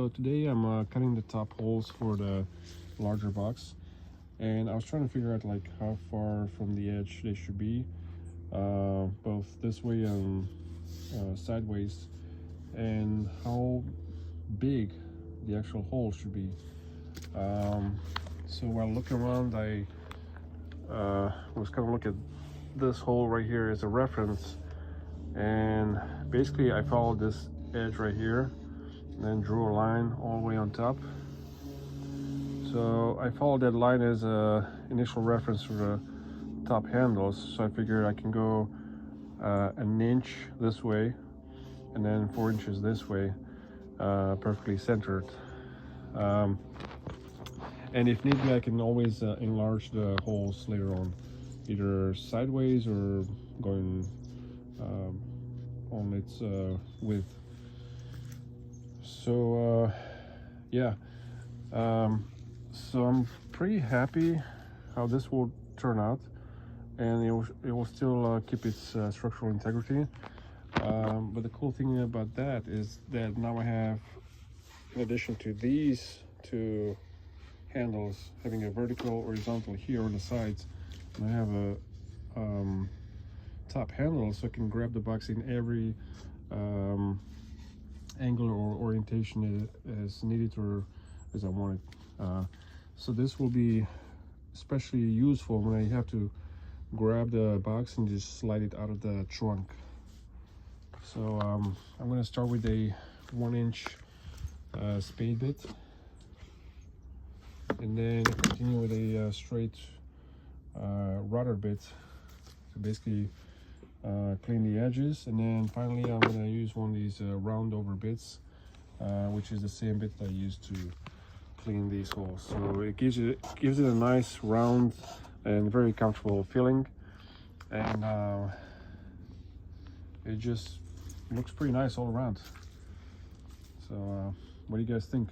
So today I'm cutting the top holes for the larger box, and I was trying to figure out like how far from the edge they should be, both this way and sideways, and how big the actual hole should be. So while looking around, I was kind of looking at this hole right here as a reference, and basically I followed this edge right here, then drew a line all the way on top. So I followed that line as a initial reference for the top handles. So I figured I can go an inch this way and then 4 inches this way, perfectly centered. And if need be, I can always enlarge the holes later on, either sideways or going on its width. So yeah, so I'm pretty happy how this will turn out, and it will still keep its structural integrity. But the cool thing about that is that now I have, in addition to these two handles, having a vertical, horizontal here on the sides, and I have a top handle, so I can grab the box in every angle or orientation as needed or as I want it. So this will be especially useful when I have to grab the box and just slide it out of the trunk. So I'm going to start with a 1-inch spade bit, and then continue with a straight router bit to basically clean the edges, and then finally I'm going to use one of these round over bits, which is the same bit that I used to clean these holes. So it gives it a nice round and very comfortable feeling, and it just looks pretty nice all around. So what do you guys think?